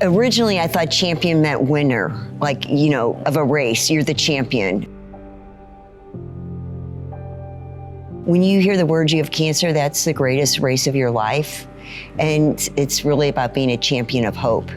Originally, I thought champion meant winner, like, you know, of a race, you're the champion. When you hear the words you have cancer, that's the greatest race of your life. And it's really about being a champion of hope.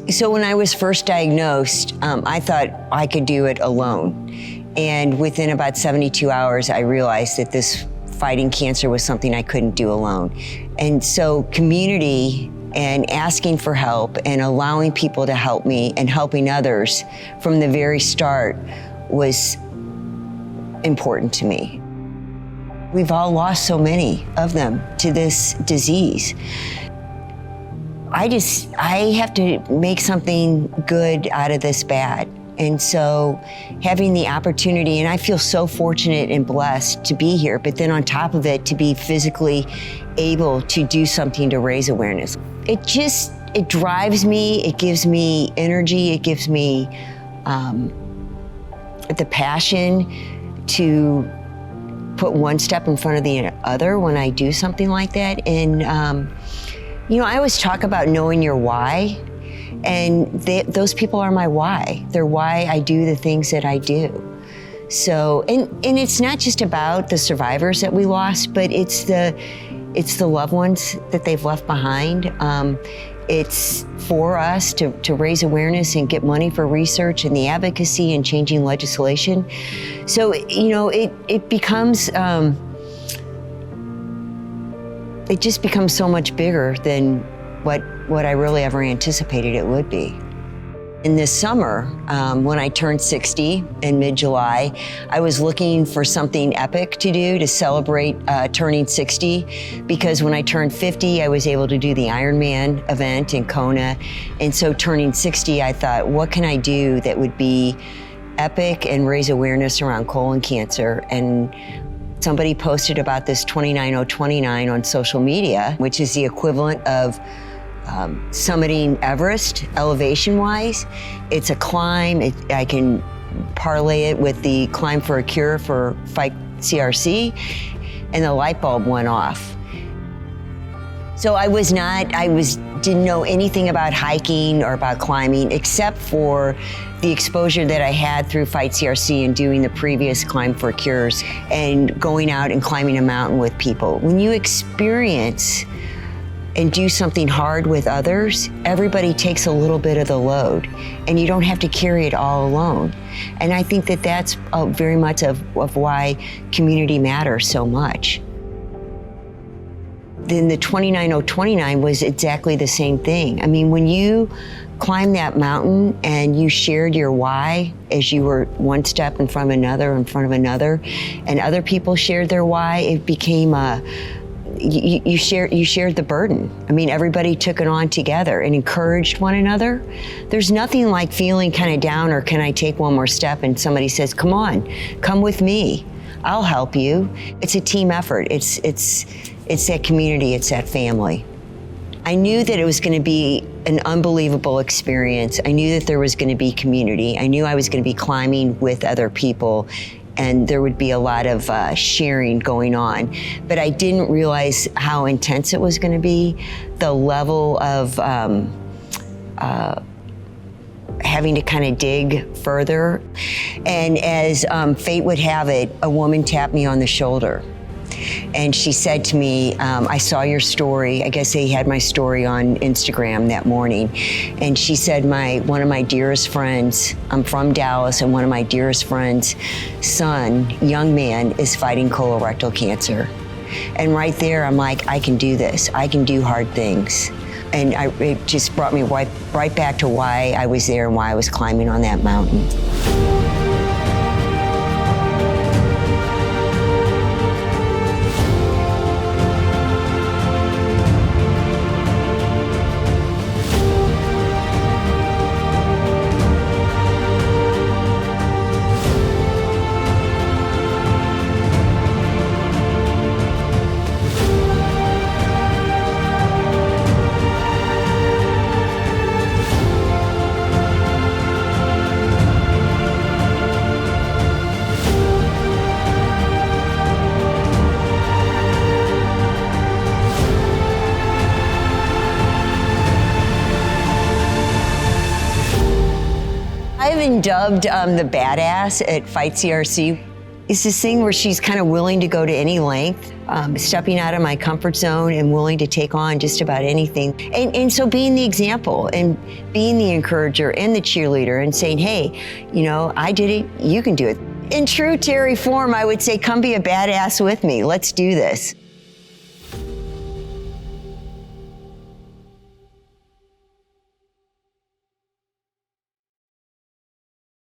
So when I was first diagnosed, I thought I could do it alone. And within about 72 hours, I realized that this fighting cancer was something I couldn't do alone. And so community and asking for help and allowing people to help me and helping others from the very start was important to me. We've all lost so many of them to this disease. I have to make something good out of this bad. And so having the opportunity, and I feel so fortunate and blessed to be here, but then on top of it, to be physically able to do something to raise awareness. It drives me, it gives me energy, it gives me the passion to put one step in front of the other when I do something like that. And you know, I always talk about knowing your why, and those people are my why. They're why I do the things that I do. So, and it's not just about the survivors that we lost, but it's the loved ones that they've left behind. It's for us to raise awareness and get money for research and the advocacy and changing legislation. So, you know, it becomes, it just becomes so much bigger than what I really ever anticipated it would be. In this summer, when I turned 60 in mid-July, I was looking for something epic to do to celebrate turning 60, because when I turned 50, I was able to do the Ironman event in Kona. And so turning 60, I thought, what can I do that would be epic and raise awareness around colon cancer? And somebody posted about this 29029 on social media, which is the equivalent of summiting Everest elevation-wise. It's a climb. I can parlay it with the Climb for a Cure for Fight CRC, and the light bulb went off. So I didn't know anything about hiking or about climbing, except for the exposure that I had through Fight CRC and doing the previous Climb for Cures and going out and climbing a mountain with people. When you experience and do something hard with others, everybody takes a little bit of the load, and you don't have to carry it all alone. And I think that that's very much of why community matters so much. Then the 29029 was exactly the same thing. I mean, when you climbed that mountain and you shared your why as you were one step in front of another, and other people shared their why, it became you shared the burden. I mean, everybody took it on together and encouraged one another. There's nothing like feeling kind of down, or can I take one more step, and somebody says, come on, come with me, I'll help you. It's a team effort. It's that community, it's that family. I knew that it was going to be an unbelievable experience. I knew that there was going to be community. I knew I was going to be climbing with other people, and there would be a lot of sharing going on. But I didn't realize how intense it was going to be, the level of having to kind of dig further. And as fate would have it, a woman tapped me on the shoulder. And she said to me, I saw your story. I guess they had my story on Instagram that morning. And she said, one of my dearest friends, I'm from Dallas, and one of my dearest friends' son, young man, is fighting colorectal cancer. And right there, I'm like, I can do this. I can do hard things. And it just brought me right back to why I was there and why I was climbing on that mountain. I've been dubbed the badass at Fight CRC. It's this thing where she's kind of willing to go to any length, stepping out of my comfort zone and willing to take on just about anything. And so being the example and being the encourager and the cheerleader and saying, hey, you know, I did it, you can do it. In true Teri form, I would say, come be a badass with me. Let's do this.